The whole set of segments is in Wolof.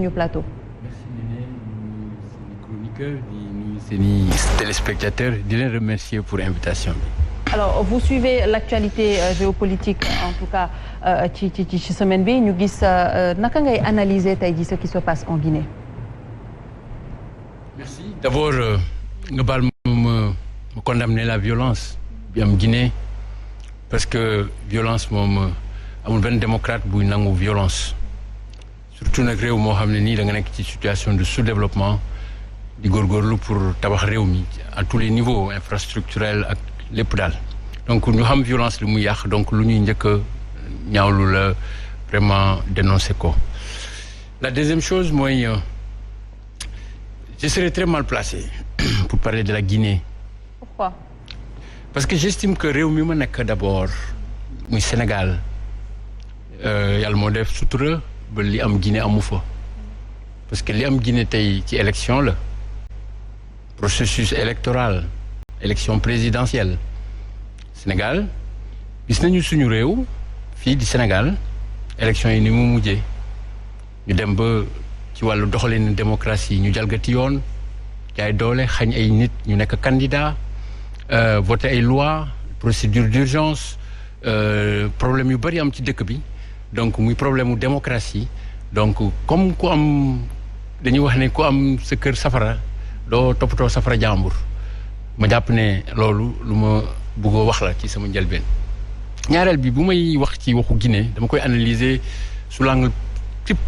suñu plateau. Merci Néné, nuyu seeni chroniqueurs di nuyu seeni téléspectateurs di leen remercier pour invitation bi. Alors vous suivez l'actualité géopolitique en tout cas ci semaine bi ñu gis naka ngay analyser tey jii ce qui se passe en Guinée. Merci d'abord nga baal ma condamner la violence bi am Guinée parce que violence moom amul benn démocrate buy nangu violence surtout nag réew moo xam ne nii da nga nekk ci situation de sous-développement di góorgóorlu pour tabax réew mi à tous les niveaux infrastructurels ak lépp daal donc ñu xam violence lu muy yàq donc lu ñuy njëkk a ñaawlu la vraiment dénoncer ko. La deuxième chose mooy je serais très mal placé pour parler de la Guinée. Pourquoi? Parce que j'estime que réew mi ma nekk d'abord muy Sénégal yàlla moo def sutura ba li am Guinée amu fa parce que li am Guinée tey ci élection la processus électoral élection présidentielle Sénégal gis nañu suñu réew fii di Sénégal élection yi ni mu mujjee ñu dem ba ci wàllu doxalin démocratie ñu jalgati yoon jaay doole xañ ay nit ñu nekk candidat voté ay loi procédure d'urgence problème yu bari am ci dëkk bi donc muy problème mu démocratie donc comme ku am dañuy wax ne ku am sa kër safara doo toppatoo safara jàmbur ma jàpp ne loolu lu ma bëggoo wax la ci sama njëlbeen. ñaareel bi bu may wax ci waxu Guinée dama koy analyser sous l'angle type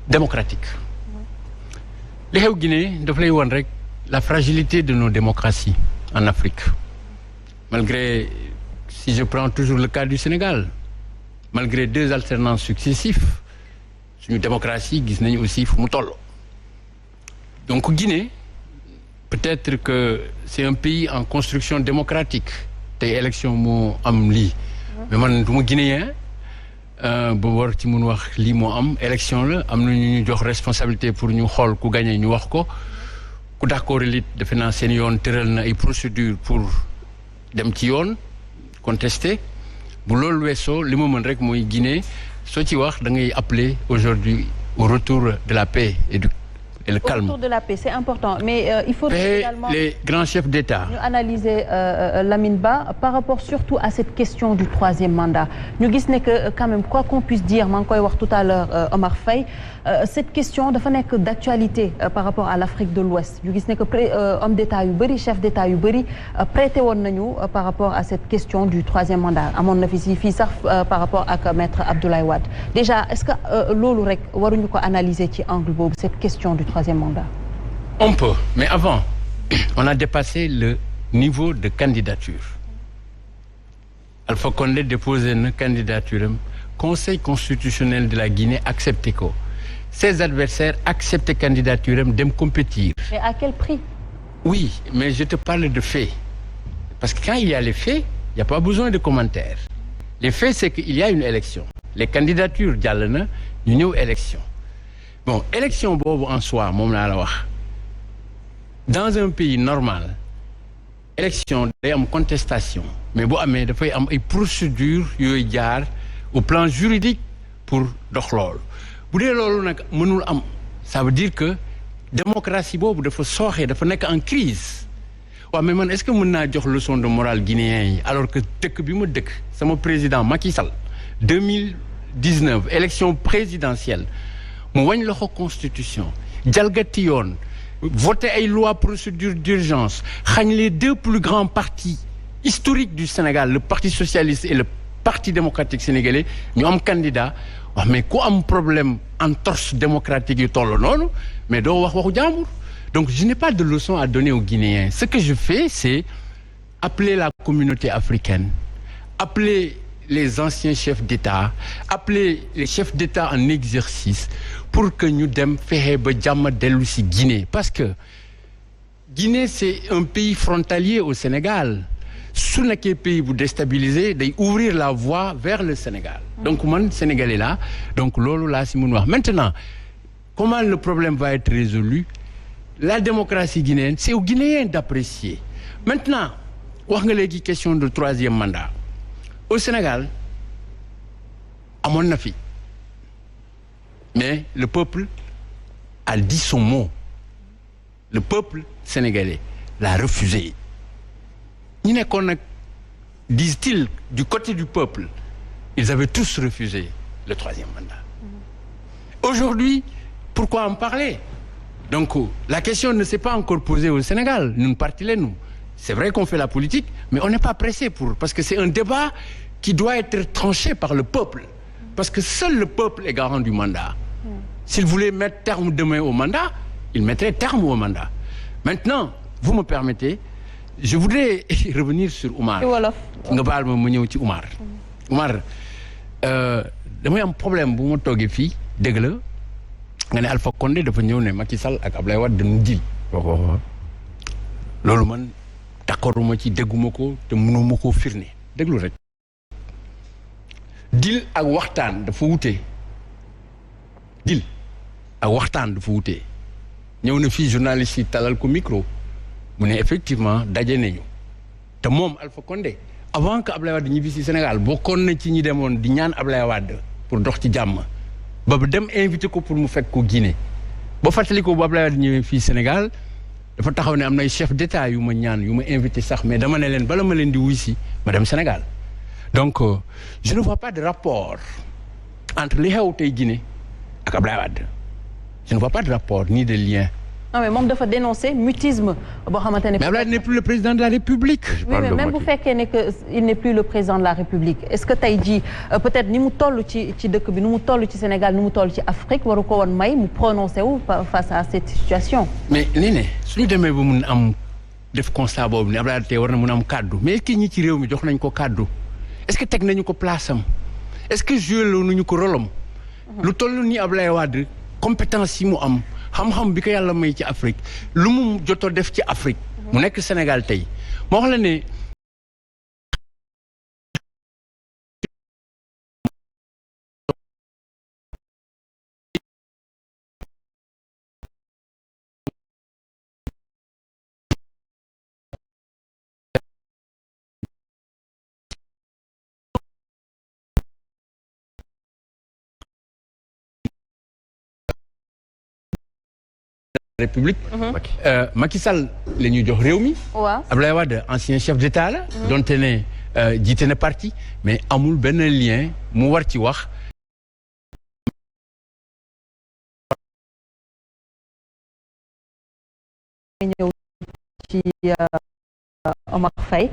démocratique li xew Guinée daf lay won rek la fragilité de nos démocraties en Afrique malgré si je prends toujours le cas du Sénégal malgré 2 alternances successives suñu démocratie gis nañu aussi fu mu toll donc Guinée peut-être que c'est un pays en construction démocratique tey élection moo am lii mais man du ma guinéen ba war ci mun wax lii moo am élection la am na ñu jox responsabilité pour ñu xool ku gagné ñu wax ko ku d'accord lit defe naa seen yoon tëral na ay procédures pour dem ci yoon contester bu loolu weesoo li ma mën rek mooy Guinée soo ci wax da ngay appeler aujourd'hui au retour de la paix et le calme. Au retour de la paix, c'est important. Mais il faut également... Les grands chefs d'État. Nous analyser Lamine Ba par rapport surtout à cette question du 3e mandat. Nous disons que quand même, quoi qu'on puisse dire, man koy wax tout à l'heure Omar Faye, cette question dafa nekk d'actualité par rapport à l'Afrique de l'Ouest. Nous disons que homme d'État yu bari, chef d'État yu bari prêté woon nañu par rapport à cette question du 3e mandat. Amoon na fi fii sax par rapport ak maître Abdoulaye Wade. Déjà, est-ce que loolu rek waruñu ko analyser ci angle boobu cette question du 3e mandat? On peut, mais avant, on a dépassé le niveau de candidature. Alpha Condé déposé une candidature. Conseil constitutionnel de la Guinée accepté ko. Ses adversaires acceptent candidature dem compétir. Mais à quel prix? Oui, mais je te parle de faits. Parce que quand il y a les faits, il n'y a pas besoin de commentaires. Les faits, c'est qu'il y a une élection. Les candidatures jàll na ñu ñëw élection. Bon, élection boobu en soi moom laa la wax dans un pays normal élection day am contestation mais bu amee dafay am ay procédures yooyu jaar au plan juridique pour dox loolu bu dee loolu nag mënul am ça veut dire que démocratie boobu dafa sooxee dafa nekk en crise waaw mais man est-ce que mën naa jox leçon de morale guinéen yi alors que dëkk bi ma dëkk sama président Macky Sall 2019 élection présidentielle mu wañ loxo constitution jalgati yoon voter ay loi procédure d'urgence xañ les 2 plus grands partis historiques du Sénégal le parti socialiste et le parti démocratique sénégalais ñu am candidat wax mais ku am problème entorse démocratique yu toll noonu mais doo wax waxu jàmbur donc je n'ai pas de leçon à donner aux Guinéens ce que je fais c'est appeler la communauté africaine appeler les anciens chefs d'État appeler les chefs d'État en exercice pour que ñu dem fexe ba jàmm dellu ci Guinée parce que Guinée c'est un pays frontalier au Sénégal su nekkee pays bu déstabilisé day ouvrir la voie vers le Sénégal donc man Sénégalais là donc loolu laa ci mun wax maintenant comment le problème va être résolu la démocratie guinéenne c'est aux Guinéens d'apprécier maintenant wax nga léegi question de 3e mandat au Sénégal amoon na fi mais le peuple a dit son mot. Le peuple sénégalais l'a refusé. Ñi nekkoon nag, disent-ils, du côté du peuple, ils avaient tous refusé le 3e mandat. Aujourd'hui, pourquoi en parler? Donc, la question ne s'est pas encore posée au Sénégal. Nous, nous. C'est vrai qu'on fait la politique, mais on n'est pas pressé parce que c'est un débat qui doit être tranché par le peuple. Parce que seul le peuple est garant du mandat. S'il voulait mettre terme demain au mandat, il mettrait terme au mandat. Maintenant, vous me permettez, je voudrais revenir sur Oumar. Nga baal ma ñëw ci Oumar. Oumar, damay am problème bu ma toogee fii dégg la nga ne Alpha Condé dafa ñëw ne Macky Sall ak Ablaye Wade dañu dil. Loolu man d'accorduma ci dégguma ko te mënuma koo firnde déglu rek. Dil ak waxtaan dafa wute. Dil ak waxtaan dafa wute. ñëw na fii journaliste yi talal ko micro mu ne effectivement daje nañu te moom Alpha Condé avant que Ablaye Wade ñibbi si Sénégal bokkoon na ci ñi demoon di ñaan Ablaye Wade pour dox ci jàmm ba dem invité ko pour mu fekk ko Guinée ba fàttali ko bu Ablaye Wade ñëwee fii Sénégal dafa taxaw ne am nay chef d'état yu ma ñaan yu ma invité sax mais dama ne leen bala ma leen di wuy si ma dem Sénégal donc je ne vois pas de rapport entre li xew tey Guinée ak Ablaye Wade. Je ne vois pas de rapport ni de lien. Non mais moom dafa dénoncer mutisme boo xamante ne. Mais Abdoulaye n'est plus le président de la République. Oui, mais même bu fekkee ne que il n'est plus le président de la République est-ce que tey jii peut-être ni mu toll ci dëkk bi ni mu toll ci Sénégal ni mu toll ci Afrique waru ko woon may mu prononcé wu face à cette situation. Mais nee ne suñu demee ba mun am def constat boobu ne Abdoulaye tey war na mun am kaddu mais est-ce que ñi ci réew mi jox nañ ko kaddu est-ce que teg nañu ko place am est-ce que joué nañu ko rôle am. lu toll ni Abdoulaye Wade compétence yi mu am xam-xam bi ko yàlla may ci Afrique lu mu jotoo def ci Afrique mu nekk Sénégal tey moo wax la ne République. Macky Sall la ñuy jox réew mi. waaw Abdoulaye Wade ancien chef d'État la. donte ne jiite na parti mais amul benn lien mu war ci wax. ñëw ci Omar Faye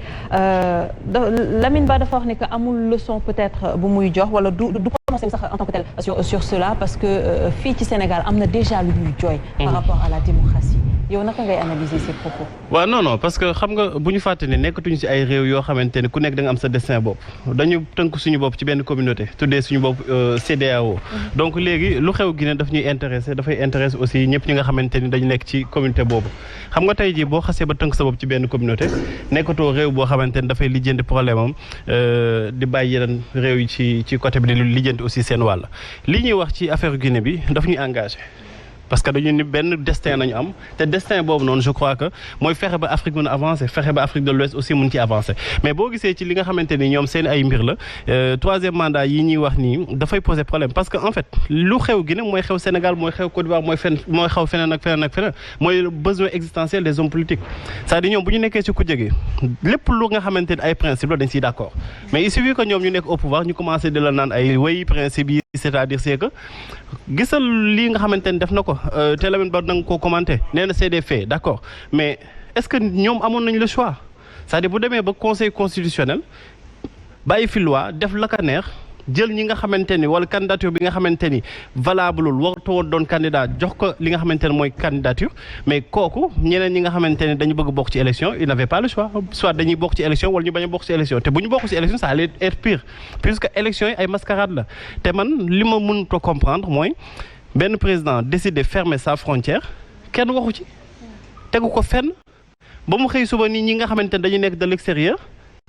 Lamine Ba dafa wax ne que amul leçon peut-être bu muy jox wala du prononcer sax en tant que tel sur cela parce que fii ci Sénégal am na déjà lu ñuy jooy par rapport à la démocratie yow naka ngay analyser ces propos. waaw non parce que xam nga bu ñu fàtte ne nekkatuñu ci ay réew yoo xamante ne ku nekk da nga am sa destin bopp dañu tënk suñu bopp ci benn communauté tuddee suñu bopp CEDEAO donc léegi lu xew Guinée daf ñuy intéressé dafay intéressé aussi ñëpp ñi nga xamante ni dañu nekk ci communauté boobu xam nga tey jii boo xasee ba tënk sa bopp ci benn communauté nekkatoo réew boo xamante ni dafay lijjanti problème am di bàyyi yeneen réew yi ci côté bi di lijjanti aussi seen wàll li ñuy wax ci affaire Guinée bi daf ñuy engagé parce que dañu ni benn destin nañu am te destin boobu noonu je crois que mooy fexe ba Afrique mën a avancer fexe ba Afrique de l'Ouest aussi mën ci avancer mais boo gisee ci li nga xamante ni ñoom seen ay mbir la troisième mandat yi ñuy wax nii dafay poser problème parce que en fait lu xew Guinée mooy xew Sénégal mooy xew Côte d'Ivoire mooy xew feneen ak feneen mooy le besoin existentiel des hommes politiques c'est-à-dire ñoom bu ñu nekkee ci ku jege lépp lu nga xamante ni ay principe la dañ ciy d'accord mais il suffit que ñoom ñu nekk au pouvoir ñu commencé di la naan ay way principe yi c'est-à-dire c'est que gisal lii nga xamante ni def na ko te Lamine Ba nanga koo commenté nee na c'est des faits d'accord mais est-ce que ñoom amoon nañu le choix c'est-à-dire bu demee ba conseil constitutionnel bàyyi fi loi def la ka neex jël ñi nga xamante ni wala candidature bi nga xamante ni valable warutoo doon candidat jox ko li nga xamante ne mooy candidature mais kooku ñeneen ñi nga xamante ne dañu bëgg bokk ci élection il n'avait pas le choix soit dañuy bokk ci élection wala ñu bañ a bokk ci élection te bu ñu bokk ci élection ça allait être pire puisque élection yi ay mascarade la te man li ma mënut a comprendre mooy benn président décide de fermer sa frontière kenn waxu ci tegu ko fenn ba mu xëy suba nii ñi nga xamante ne dañuy nekk de l'extérieur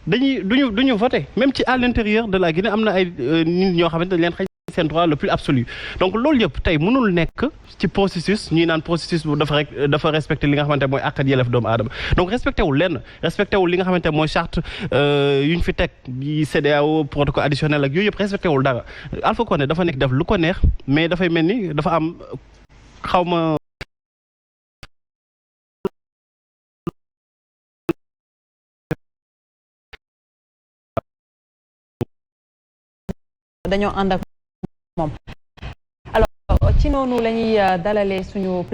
duñu voter même ci à l'intérieur de la Guinée am na ay nit ñoo xamante dañ leen xañ seen droit le plus absolu donc loolu yëpp tey mënul nekk ci processus ñuy naan processus bu dafa respecter li nga xamante mooy àq ak yelleef doomu aadama donc respecté wul lenn respecté wul li nga xamante mooy charte yu ñu fi teg yi CEDEAO protocole additionnel ak yooyu yëpp respecté wul dara Alpha Condé dafa nekk def lu ko neex mais dafay mel ni dafa am xawma dañoo ànd ak moom alors ci noonu la ñuy dalalee suñu